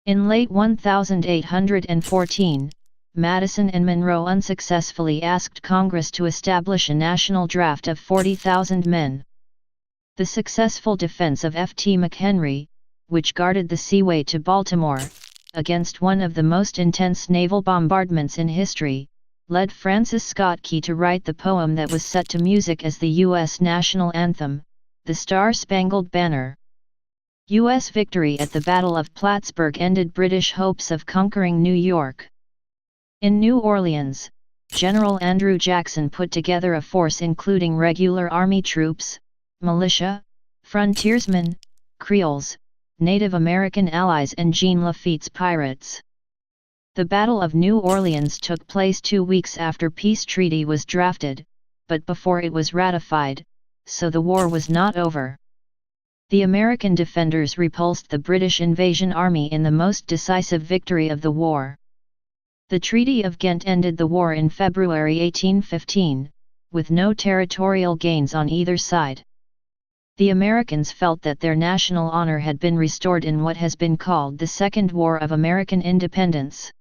In late 1814, Madison and Monroe unsuccessfully asked Congress to establish a national draft of 40,000 men. The successful defense of Ft. McHenry, which guarded the seaway to Baltimore, against one of the most intense naval bombardments in history, led Francis Scott Key to write the poem that was set to music as the U.S. national anthem, The Star-Spangled Banner. U.S. victory at the Battle of Plattsburgh ended British hopes of conquering New York. In New Orleans, General Andrew Jackson put together a force including regular army troops, militia, frontiersmen, Creoles, Native American allies and Jean Lafitte's pirates. The Battle of New Orleans took place 2 weeks after peace treaty was drafted, but before it was ratified, so the war was not over. The American defenders repulsed the British invasion army in the most decisive victory of the war. The Treaty of Ghent ended the war in February 1815, with no territorial gains on either side. The Americans felt that their national honor had been restored in what has been called the Second War of American Independence.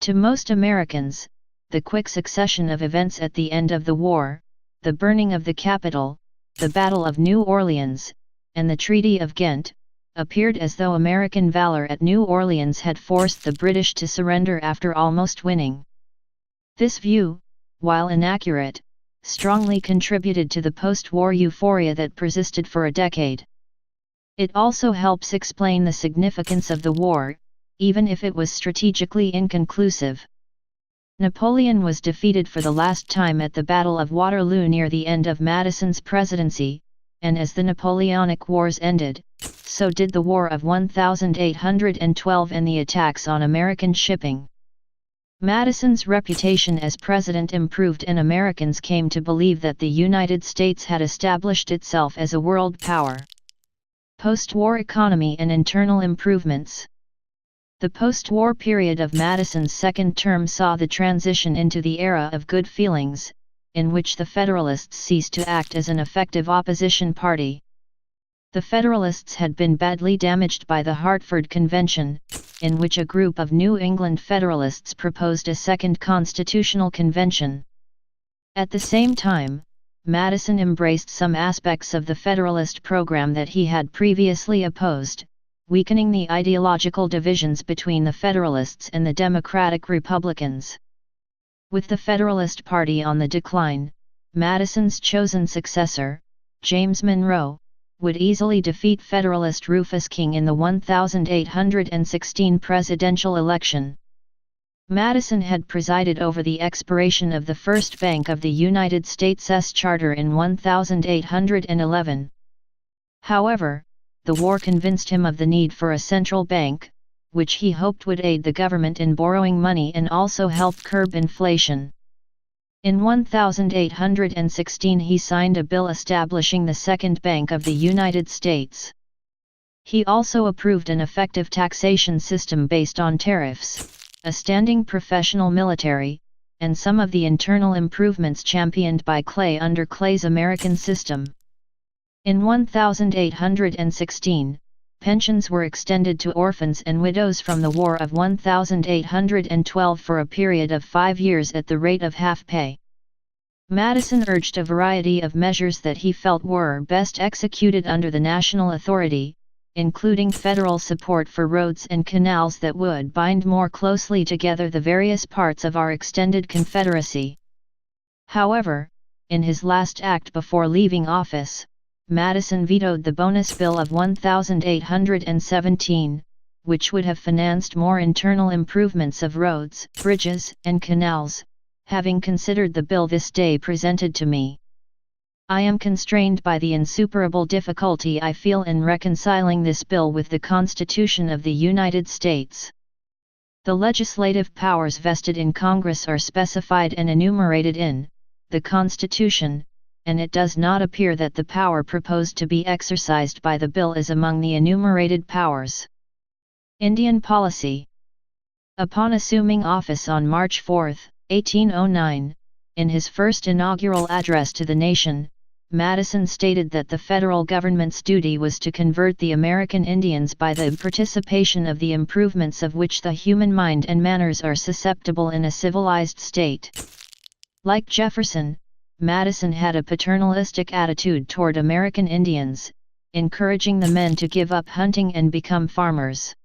To most Americans, the quick succession of events at the end of the war, the burning of the Capitol, the Battle of New Orleans, and the Treaty of Ghent, appeared as though American valor at New Orleans had forced the British to surrender after almost winning. This view, while inaccurate, strongly contributed to the post-war euphoria that persisted for a decade. It also helps explain the significance of the war, even if it was strategically inconclusive. Napoleon was defeated for the last time at the Battle of Waterloo near the end of Madison's presidency, and as the Napoleonic Wars ended, so did the War of 1812 and the attacks on American shipping. Madison's reputation as president improved and Americans came to believe that the United States had established itself as a world power. Post-war economy and internal improvements. The post-war period of Madison's second term saw the transition into the era of good feelings, in which the Federalists ceased to act as an effective opposition party. The Federalists had been badly damaged by the Hartford Convention, in which a group of New England Federalists proposed a second constitutional convention. At the same time, Madison embraced some aspects of the Federalist program that he had previously opposed, weakening the ideological divisions between the Federalists and the Democratic Republicans. With the Federalist Party on the decline, Madison's chosen successor, James Monroe, would easily defeat Federalist Rufus King in the 1816 presidential election. Madison had presided over the expiration of the First Bank of the United States' charter in 1811. However, the war convinced him of the need for a central bank, which he hoped would aid the government in borrowing money and also help curb inflation. In 1816 he signed a bill establishing the Second Bank of the United States. He also approved an effective taxation system based on tariffs, a standing professional military, and some of the internal improvements championed by Clay under Clay's American system. In 1816, pensions were extended to orphans and widows from the War of 1812 for a period of 5 years at the rate of half pay. Madison urged a variety of measures that he felt were best executed under the national authority, including federal support for roads and canals that would bind more closely together the various parts of our extended Confederacy. However, in his last act before leaving office, Madison vetoed the bonus bill of 1817, which would have financed more internal improvements of roads, bridges, and canals. Having considered the bill this day presented to me, I am constrained by the insuperable difficulty I feel in reconciling this bill with the Constitution of the United States. The legislative powers vested in Congress are specified and enumerated in the Constitution, and it does not appear that the power proposed to be exercised by the bill is among the enumerated powers. Indian policy. Upon assuming office on March 4, 1809, in his first inaugural address to the nation, Madison stated that the federal government's duty was to convert the American Indians by the participation of the improvements of which the human mind and manners are susceptible in a civilized state. Like Jefferson, Madison had a paternalistic attitude toward American Indians, encouraging the men to give up hunting and become farmers.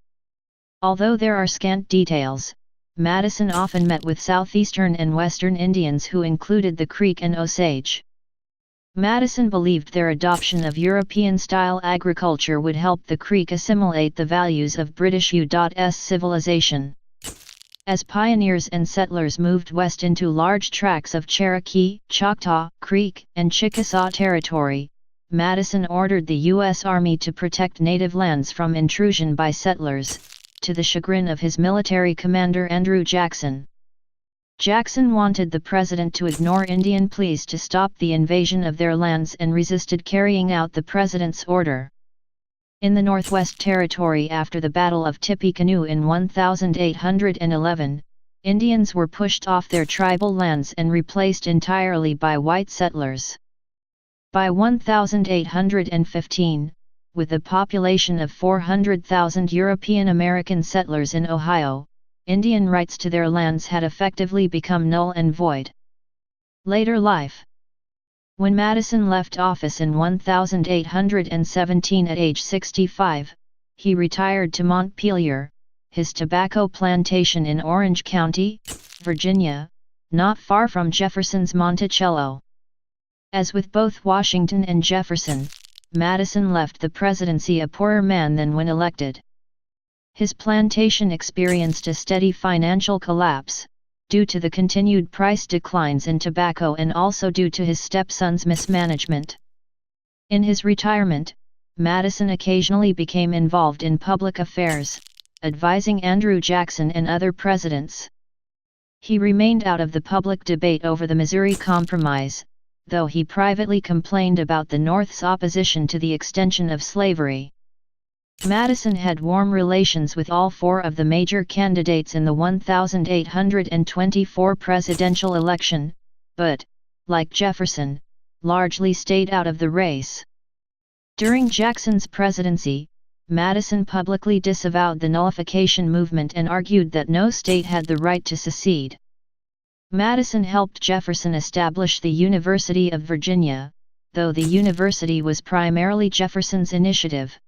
Although there are scant details, Madison often met with southeastern and western Indians who included the Creek and Osage. Madison believed their adoption of European-style agriculture would help the Creek assimilate the values of British U.S. civilization. As pioneers and settlers moved west into large tracts of Cherokee, Choctaw, Creek, and Chickasaw territory, Madison ordered the U.S. Army to protect native lands from intrusion by settlers, to the chagrin of his military commander Andrew Jackson. Jackson wanted the president to ignore Indian pleas to stop the invasion of their lands and resisted carrying out the president's order. In the Northwest Territory after the Battle of Tippecanoe in 1811, Indians were pushed off their tribal lands and replaced entirely by white settlers. By 1815, with a population of 400,000 European American settlers in Ohio, Indian rights to their lands had effectively become null and void. Later life. When Madison left office in 1817 at age 65, he retired to Montpelier, his tobacco plantation in Orange County, Virginia, not far from Jefferson's Monticello. As with both Washington and Jefferson, Madison left the presidency a poorer man than when elected. His plantation experienced a steady financial collapse, due to the continued price declines in tobacco and also due to his stepson's mismanagement. In his retirement, Madison occasionally became involved in public affairs, advising Andrew Jackson and other presidents. He remained out of the public debate over the Missouri Compromise, though he privately complained about the North's opposition to the extension of slavery. Madison had warm relations with all four of the major candidates in the 1824 presidential election, but, like Jefferson, largely stayed out of the race. During Jackson's presidency, Madison publicly disavowed the nullification movement and argued that no state had the right to secede. Madison helped Jefferson establish the University of Virginia, though the university was primarily Jefferson's initiative.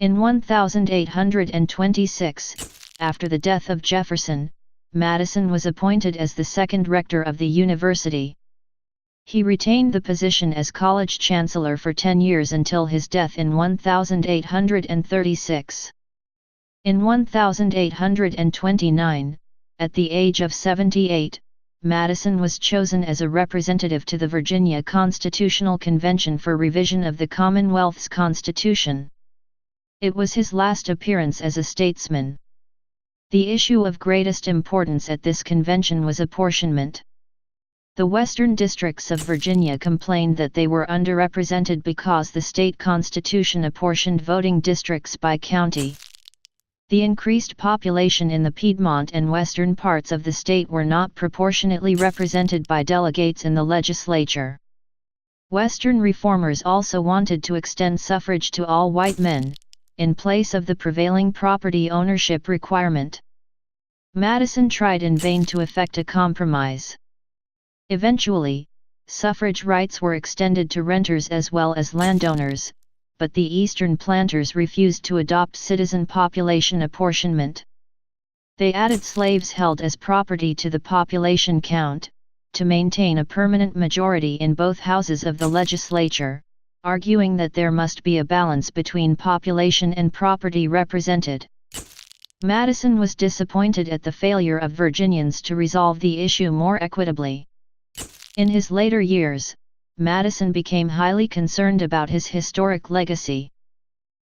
In 1826, after the death of Jefferson, Madison was appointed as the second rector of the university. He retained the position as college chancellor for 10 years until his death in 1836. In 1829, at the age of 78, Madison was chosen as a representative to the Virginia Constitutional Convention for revision of the Commonwealth's constitution. It was his last appearance as a statesman. The issue of greatest importance at this convention was apportionment. The western districts of Virginia complained that they were underrepresented because the state constitution apportioned voting districts by county. The increased population in the Piedmont and western parts of the state were not proportionately represented by delegates in the legislature. Western reformers also wanted to extend suffrage to all white men, in place of the prevailing property ownership requirement. Madison tried in vain to effect a compromise. Eventually, suffrage rights were extended to renters as well as landowners, but the eastern planters refused to adopt citizen population apportionment. They added slaves held as property to the population count, to maintain a permanent majority in both houses of the legislature, arguing that there must be a balance between population and property represented. Madison was disappointed at the failure of Virginians to resolve the issue more equitably. In his later years, Madison became highly concerned about his historic legacy.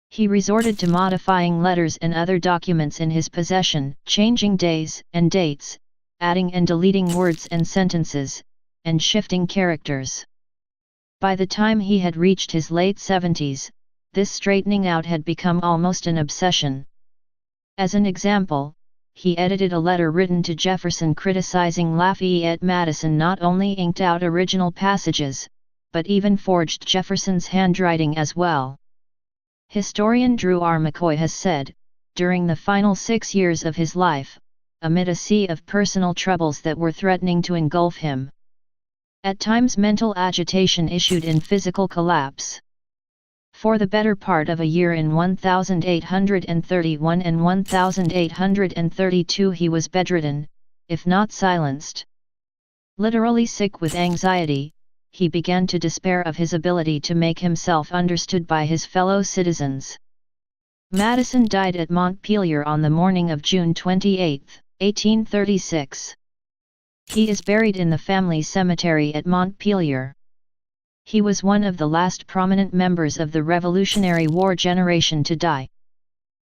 He resorted to modifying letters and other documents in his possession, changing days and dates, adding and deleting words and sentences, and shifting characters. By the time he had reached his late 70s, this straightening out had become almost an obsession. As an example, he edited a letter written to Jefferson criticizing Lafayette. Madison not only inked out original passages, but even forged Jefferson's handwriting as well. Historian Drew R. McCoy has said, during the final 6 years of his life, amid a sea of personal troubles that were threatening to engulf him, at times mental agitation issued in physical collapse. For the better part of a year in 1831 and 1832 he was bedridden, if not silenced. Literally sick with anxiety, he began to despair of his ability to make himself understood by his fellow citizens. Madison died at Montpelier on the morning of June 28, 1836. He is buried in the family cemetery at Montpelier. He was one of the last prominent members of the Revolutionary War generation to die.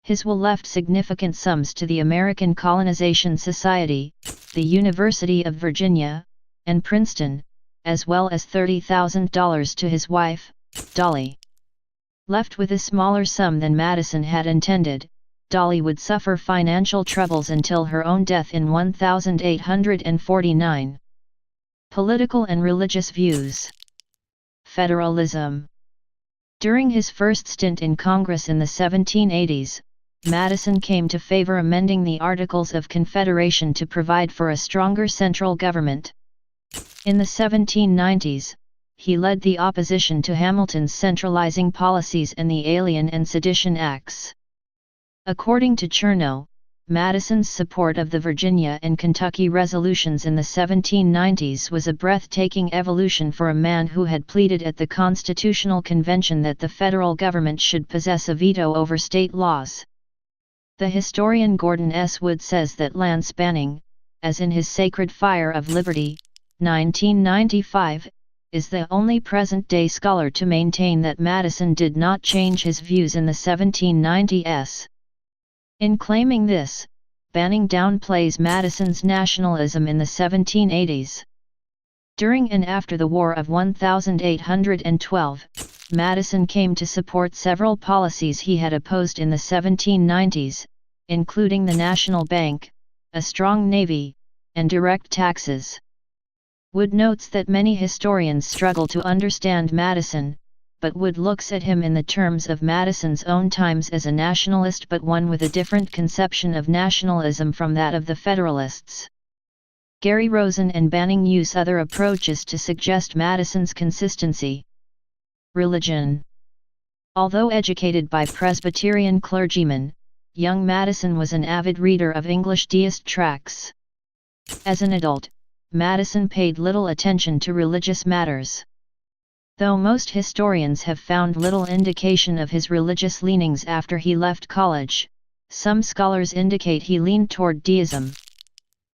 His will left significant sums to the American Colonization Society, the University of Virginia, and Princeton, as well as $30,000 to his wife, Dolly. Left with a smaller sum than Madison had intended, Dolly would suffer financial troubles until her own death in 1849. Political and religious views. Federalism. During his first stint in Congress in the 1780s, Madison came to favor amending the Articles of Confederation to provide for a stronger central government. In the 1790s, he led the opposition to Hamilton's centralizing policies and the Alien and Sedition Acts. According to Chernow, Madison's support of the Virginia and Kentucky resolutions in the 1790s was a breathtaking evolution for a man who had pleaded at the Constitutional Convention that the federal government should possess a veto over state laws. The historian Gordon S. Wood says that land spanning, as in his Sacred Fire of Liberty, 1995, is the only present-day scholar to maintain that Madison did not change his views in the 1790s. In claiming this, Banning downplays Madison's nationalism in the 1780s. During and after the War of 1812, Madison came to support several policies he had opposed in the 1790s, including the National Bank, a strong navy, and direct taxes. Wood notes that many historians struggle to understand Madison, but Wood looks at him in the terms of Madison's own times as a nationalist, but one with a different conception of nationalism from that of the Federalists. Gary Rosen and Banning use other approaches to suggest Madison's consistency. Religion. Although educated by Presbyterian clergymen, young Madison was an avid reader of English deist tracts. As an adult, Madison paid little attention to religious matters. Though most historians have found little indication of his religious leanings after he left college, some scholars indicate he leaned toward deism.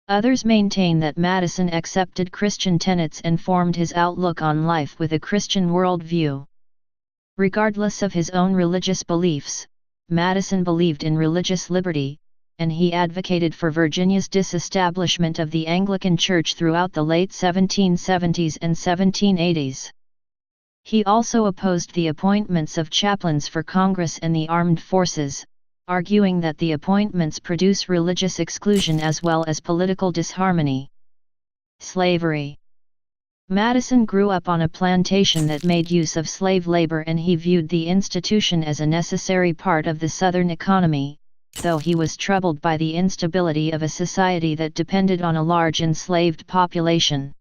Others maintain that Madison accepted Christian tenets and formed his outlook on life with a Christian worldview. Regardless of his own religious beliefs, Madison believed in religious liberty, and he advocated for Virginia's disestablishment of the Anglican Church throughout the late 1770s and 1780s. He also opposed the appointments of chaplains for Congress and the armed forces, arguing that the appointments produce religious exclusion as well as political disharmony. Slavery. Madison grew up on a plantation that made use of slave labor, and he viewed the institution as a necessary part of the Southern economy, though he was troubled by the instability of a society that depended on a large enslaved population.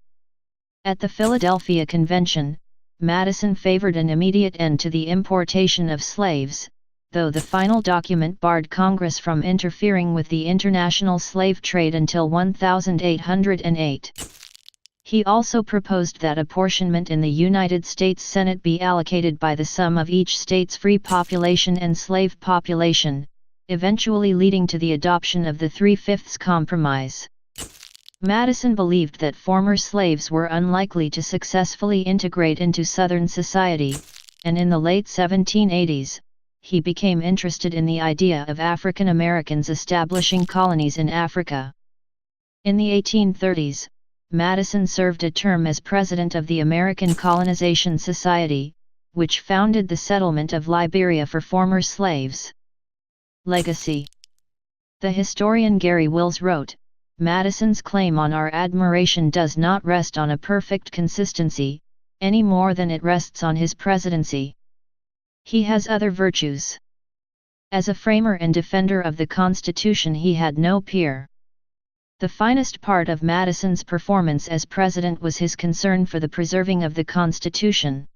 At the Philadelphia Convention, Madison favored an immediate end to the importation of slaves, though the final document barred Congress from interfering with the international slave trade until 1808. He also proposed that apportionment in the United States Senate be allocated by the sum of each state's free population and slave population, eventually leading to the adoption of the Three-Fifths Compromise. Madison believed that former slaves were unlikely to successfully integrate into Southern society, and in the late 1780s, he became interested in the idea of African Americans establishing colonies in Africa. In the 1830s, Madison served a term as president of the American Colonization Society, which founded the settlement of Liberia for former slaves. Legacy. The historian Gary Wills wrote, "Madison's claim on our admiration does not rest on a perfect consistency, any more than it rests on his presidency. He has other virtues. As a framer and defender of the Constitution he had no peer." The finest part of Madison's performance as president was his concern for the preserving of the Constitution.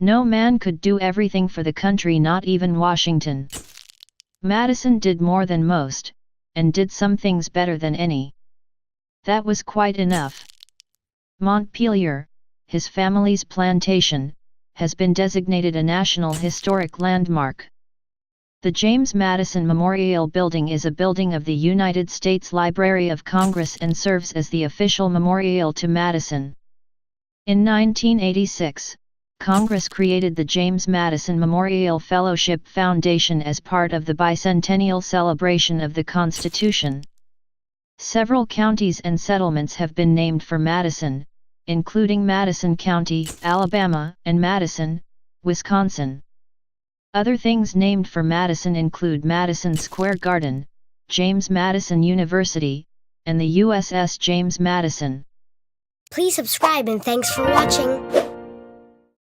No man could do everything for the country, not even Washington. Madison did more than most, and did some things better than any. That was quite enough. Montpelier, his family's plantation, has been designated a National Historic Landmark. The James Madison Memorial Building is a building of the United States Library of Congress and serves as the official memorial to Madison. In 1986, Congress created the James Madison Memorial Fellowship Foundation as part of the bicentennial celebration of the Constitution. Several counties and settlements have been named for Madison, including Madison County, Alabama, and Madison, Wisconsin. Other things named for Madison include Madison Square Garden, James Madison University, and the USS James Madison. Please subscribe and thanks for watching.